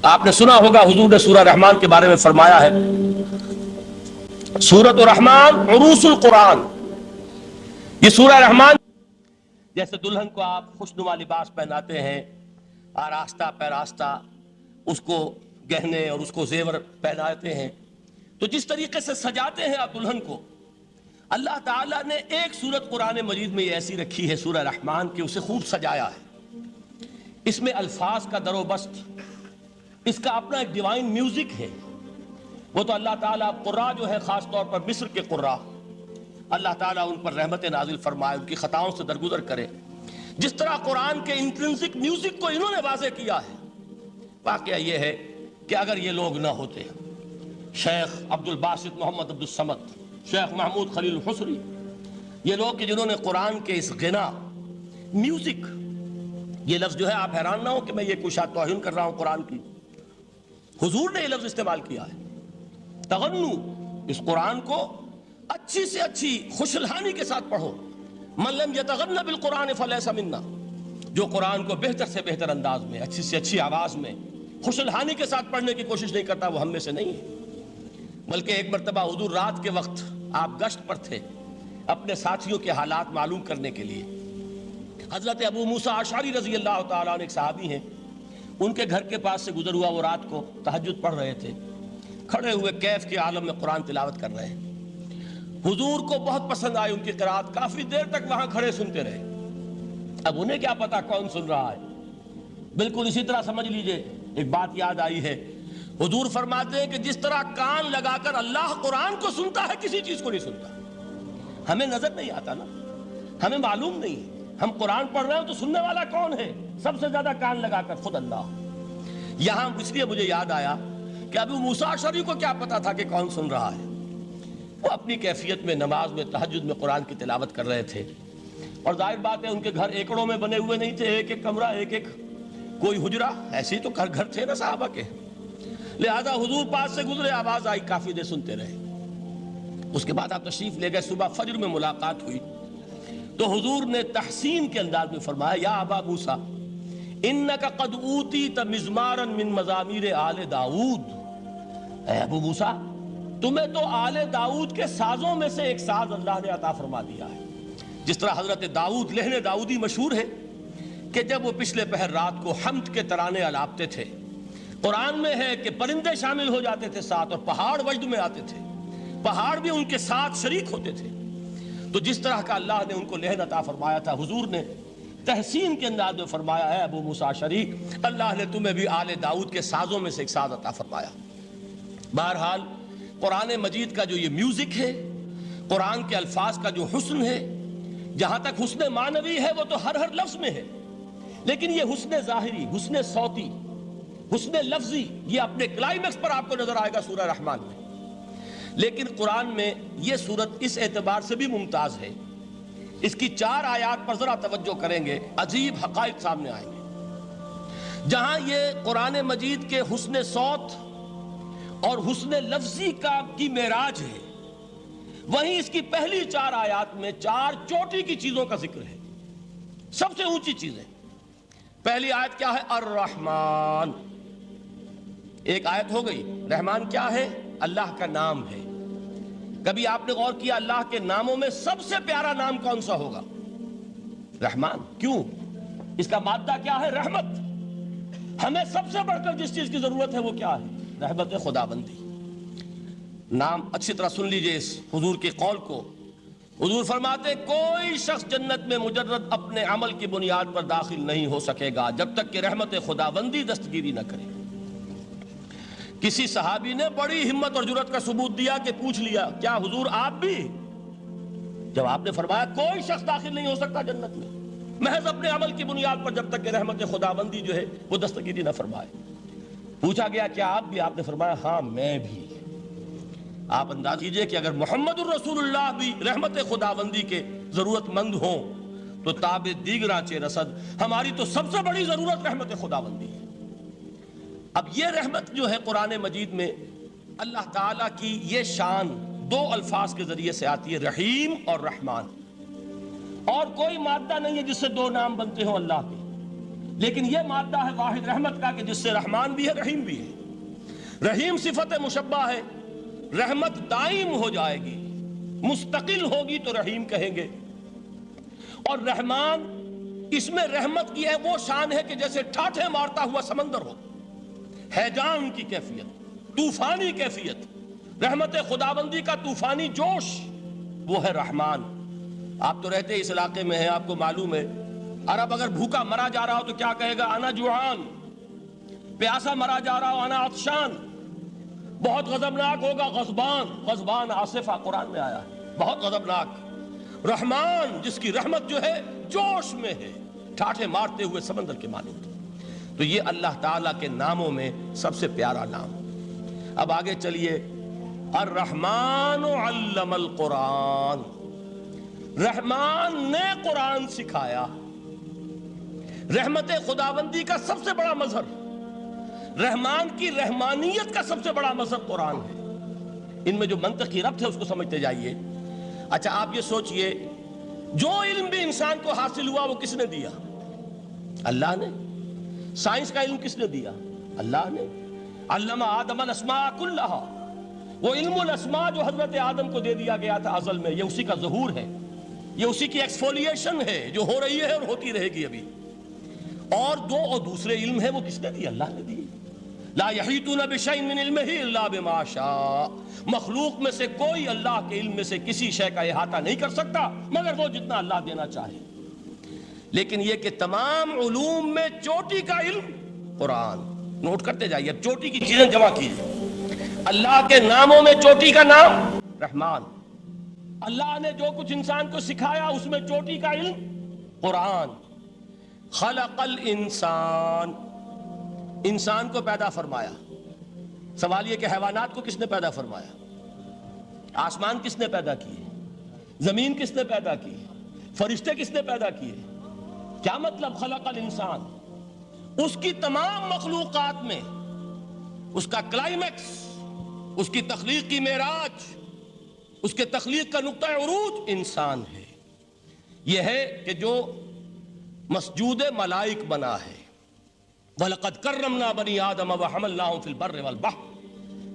آپ نے سنا ہوگا حضور نے سورہ رحمان کے بارے میں فرمایا ہے، سورۃ الرحمان عروس القرآن. یہ سورہ رحمان جیسے دلہن کو آپ خوشنما لباس پہناتے ہیں، آراستہ پیراستہ اس کو گہنے اور اس کو زیور پہناتے ہیں، تو جس طریقے سے سجاتے ہیں آپ دلہن کو، اللہ تعالیٰ نے ایک سورت قرآن مجید میں یہ ایسی رکھی ہے سورہ رحمان کہ اسے خوب سجایا ہے. اس میں الفاظ کا در و بست، اس کا اپنا ایک ڈیوائن میوزک ہے. وہ تو اللہ تعالیٰ قراء جو ہے، خاص طور پر مصر کے قراء، اللہ تعالیٰ ان پر رحمت نازل فرمائے، ان کی خطاؤں سے درگزر کرے. جس طرح قرآن کے انٹرنسک میوزک کو انہوں نے واضح کیا ہے. واقعہ یہ ہے کہ اگر یہ لوگ نہ ہوتے، شیخ عبد الباسط محمد عبد الصمد، شیخ محمود خلیل الحصری، یہ لوگ کہ جنہوں نے قرآن کے اس غنا میوزک، یہ لفظ جو ہے آپ حیران نہ ہو کہ میں یہ کوئی شاید توہین کر رہا ہوں قرآن کی، حضور نے یہ لفظ استعمال کیا ہے. تغنو، اس قرآن کو اچھی سے اچھی خوشلہانی کے ساتھ پڑھو. من لم یتغن بالقرآن فلیس منا، جو قرآن کو بہتر سے بہتر انداز میں، اچھی سے اچھی آواز میں، خوشلہانی کے ساتھ پڑھنے کی کوشش نہیں کرتا، وہ ہم میں سے نہیں ہے. بلکہ ایک مرتبہ حضور رات کے وقت آپ گشت پر تھے اپنے ساتھیوں کے حالات معلوم کرنے کے لیے. حضرت ابو موسیٰ اشعری رضی اللہ تعالیٰ عنہ ایک صحابی ہیں، ان کے گھر کے پاس سے گزر ہوا، وہ رات کو تہجد پڑھ رہے تھے، کھڑے ہوئے کیف کے عالم میں قرآن تلاوت کر رہے ہیں. حضور کو بہت پسند آئی ان کی قرات، کافی دیر تک وہاں کھڑے سنتے رہے. اب انہیں کیا پتا کون سن رہا ہے. بالکل اسی طرح سمجھ لیجئے ایک بات یاد آئی ہے. حضور فرماتے ہیں کہ جس طرح کان لگا کر اللہ قرآن کو سنتا ہے، کسی چیز کو نہیں سنتا. ہمیں نظر نہیں آتا نا، ہمیں معلوم نہیں ہے. ہم قرآن پڑھ رہے ہیں تو سننے والا کون ہے؟ سب سے زیادہ کان لگا کر خود اللہ. یہاں اس لیے مجھے یاد آیا کہ ابو موسیٰ اشعری کو کیا پتا تھا کہ کون سن رہا ہے. وہ اپنی کیفیت میں نماز میں تہجد میں قرآن کی تلاوت کر رہے تھے، اور ظاہر بات ہے ان کے گھر ایکڑوں میں بنے ہوئے نہیں تھے، ایک ایک کمرہ، ایک ایک کوئی حجرہ، ایسے ہی تو گھر تھے نا صحابہ کے. لہذا حضور پاس سے گزرے، آواز آئی، کافی دیر سنتے رہے. اس کے بعد آپ تشریف لے گئے، صبح فجر میں ملاقات ہوئی تو حضور نے تحسین کے انداز میں فرمایا، یا ابا موسیٰ انک قد اوتیت مزمارا من مزامیر آل داؤد. اے ابو موسیٰ، تمہیں تو آل داؤد کے سازوں میں سے ایک ساز اللہ نے عطا فرما دیا ہے. جس طرح حضرت داؤد، لہن داؤدی مشہور ہے کہ جب وہ پچھلے پہر رات کو حمد کے ترانے الاپتے تھے، قرآن میں ہے کہ پرندے شامل ہو جاتے تھے ساتھ، اور پہاڑ وجد میں آتے تھے، پہاڑ بھی ان کے ساتھ شریک ہوتے تھے. تو جس طرح کا اللہ نے ان کو لہن عطا فرمایا تھا، حضور نے تحسین کے انداز میں فرمایا ہے ابو موسیٰ اشعری، اللہ نے تمہیں بھی آل داؤد کے سازوں میں سے ایک ساز عطا فرمایا. بہرحال قرآن مجید کا جو یہ میوزک ہے، قرآن کے الفاظ کا جو حسن ہے، جہاں تک حسن معنوی ہے وہ تو ہر لفظ میں ہے، لیکن یہ حسن ظاہری، حسن صوتی، حسن لفظی، یہ اپنے کلائمیکس پر آپ کو نظر آئے گا سورہ رحمان میں. لیکن قرآن میں یہ سورت اس اعتبار سے بھی ممتاز ہے، اس کی 4 آیات پر ذرا توجہ کریں گے، عجیب حقائق سامنے آئیں گے. جہاں یہ قرآن مجید کے حسن صوت اور حسن لفظی کی معراج ہے، وہیں اس کی پہلی 4 آیات میں 4 چوٹی کی چیزوں کا ذکر ہے، سب سے اونچی چیزیں. پہلی آیت کیا ہے؟ الرحمن. ایک آیت ہو گئی. رحمان کیا ہے؟ اللہ کا نام ہے. کبھی آپ نے غور کیا اللہ کے ناموں میں سب سے پیارا نام کون سا ہوگا؟ رحمان. کیوں؟ اس کا مادہ کیا ہے؟ رحمت. ہمیں سب سے بڑھ کر جس چیز کی ضرورت ہے وہ کیا ہے؟ رحمت خداوندی. نام اچھی طرح سن لیجئے اس حضور کے قول کو. حضور فرماتے کوئی شخص جنت میں مجرد اپنے عمل کی بنیاد پر داخل نہیں ہو سکے گا جب تک کہ رحمت خداوندی دستگیری نہ کرے. کسی صحابی نے بڑی ہمت اور جرأت کا ثبوت دیا کہ پوچھ لیا، کیا حضور آپ بھی؟ جب آپ نے فرمایا کوئی شخص داخل نہیں ہو سکتا جنت میں محض اپنے عمل کی بنیاد پر جب تک کہ رحمت خداوندی جو ہے وہ دستگیری نہ فرمائے. پوچھا گیا کیا آپ بھی؟ آپ نے فرمایا ہاں میں بھی. آپ انداز کیجئے کہ اگر محمد الرسول اللہ بھی رحمت خداوندی کے ضرورت مند ہوں تو تاب دیگراں چے رسد، ہماری تو سب سے بڑی ضرورت رحمت خداوندی ہے. اب یہ رحمت جو ہے قرآن مجید میں اللہ تعالیٰ کی یہ شان 2 الفاظ کے ذریعے سے آتی ہے، رحیم اور رحمان. اور کوئی مادہ نہیں ہے جس سے 2 نام بنتے ہوں اللہ کے. لیکن یہ مادہ ہے واحد رحمت کا کہ جس سے رحمان بھی ہے رحیم بھی ہے. رحیم صفت مشبہ ہے. رحمت دائم ہو جائے گی، مستقل ہوگی تو رحیم کہیں گے. اور رحمان، اس میں رحمت کی ہے وہ شان ہے کہ جیسے ٹھاٹھے مارتا ہوا سمندر ہو، ہیجان کی کیفیت، طوفانی کیفیت، رحمت خداوندی کا طوفانی جوش، وہ ہے رحمان. آپ تو رہتے اس علاقے میں ہیں، آپ کو معلوم ہے عرب اگر بھوکا مرا جا رہا ہو تو کیا کہے گا؟ انا جوعان. پیاسا مرا جا رہا ہو انا عطشان. بہت غضبناک ہوگا غضبان. غضبان آصفہ قرآن میں آیا ہے، بہت غضبناک. رحمان جس کی رحمت جو ہے جوش میں ہے، ٹھاٹھے مارتے ہوئے سمندر کے مانند. تو یہ اللہ تعالیٰ کے ناموں میں سب سے پیارا نام. اب آگے چلیے. الرحمن علم القرآن، رحمان نے قرآن سکھایا. رحمت خداوندی کا سب سے بڑا مظہر، رحمان کی رحمانیت کا سب سے بڑا مظہر قرآن ہے. ان میں جو منطقی ربط ہے اس کو سمجھتے جائیے. اچھا آپ یہ سوچئے، جو علم بھی انسان کو حاصل ہوا وہ کس نے دیا؟ اللہ نے. سائنس کا علم کس نے دیا؟ اللہ نے. علم آدم الاسماء کلہا، وہ علم الاسماء جو حضرت آدم کو دے دیا گیا تھا ازل میں، یہ اسی کا ظہور ہے، یہ اسی کی ایکسفولیشن ہے جو ہو رہی ہے اور ہوتی رہے گی ابھی. اور دوسرے علم ہے وہ کس نے دی؟ اللہ نے دی. لا یحیطون بشیء من علمہ الا بما شاء، مخلوق میں سے کوئی اللہ کے علم میں سے کسی شے کا احاطہ نہیں کر سکتا مگر وہ جتنا اللہ دینا چاہے. لیکن یہ کہ تمام علوم میں چوٹی کا علم قرآن. نوٹ کرتے جائیے، اب چوٹی کی چیزیں جمع کیجیے. اللہ کے ناموں میں چوٹی کا نام رحمان. اللہ نے جو کچھ انسان کو سکھایا اس میں چوٹی کا علم قرآن. خلق الانسان، انسان کو پیدا فرمایا. سوال یہ کہ حیوانات کو کس نے پیدا فرمایا؟ آسمان کس نے پیدا کیے؟ زمین کس نے پیدا کی؟ فرشتے کس نے پیدا کیے؟ کیا مطلب خلق الانسان؟ اس کی تمام مخلوقات میں اس کا کلائمیکس، اس کی تخلیق کی معراج، اس کے تخلیق کا نقطہ عروج انسان ہے. یہ ہے کہ جو مسجود ملائک بنا ہے. وَلَقَدْ كَرَّمْنَا بَنِي آدَمَ وَحَمَلْنَاهُمْ فِي الْبَرِّ وَالْبَحْرِ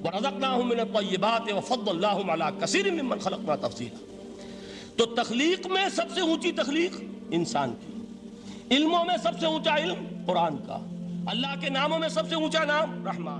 وَرَزَقْنَاهُمْ مِنَ الطَّيِّبَاتِ وَفَضَّلْنَاهُمْ عَلَى كَثِيرٍ مِّمَّنْ خَلَقْنَا تَفْضِيلًا. تو تخلیق میں سب سے اونچی تخلیق انسان کی، علموں میں سب سے اونچا علم قرآن کا، اللہ کے ناموں میں سب سے اونچا نام رحمان.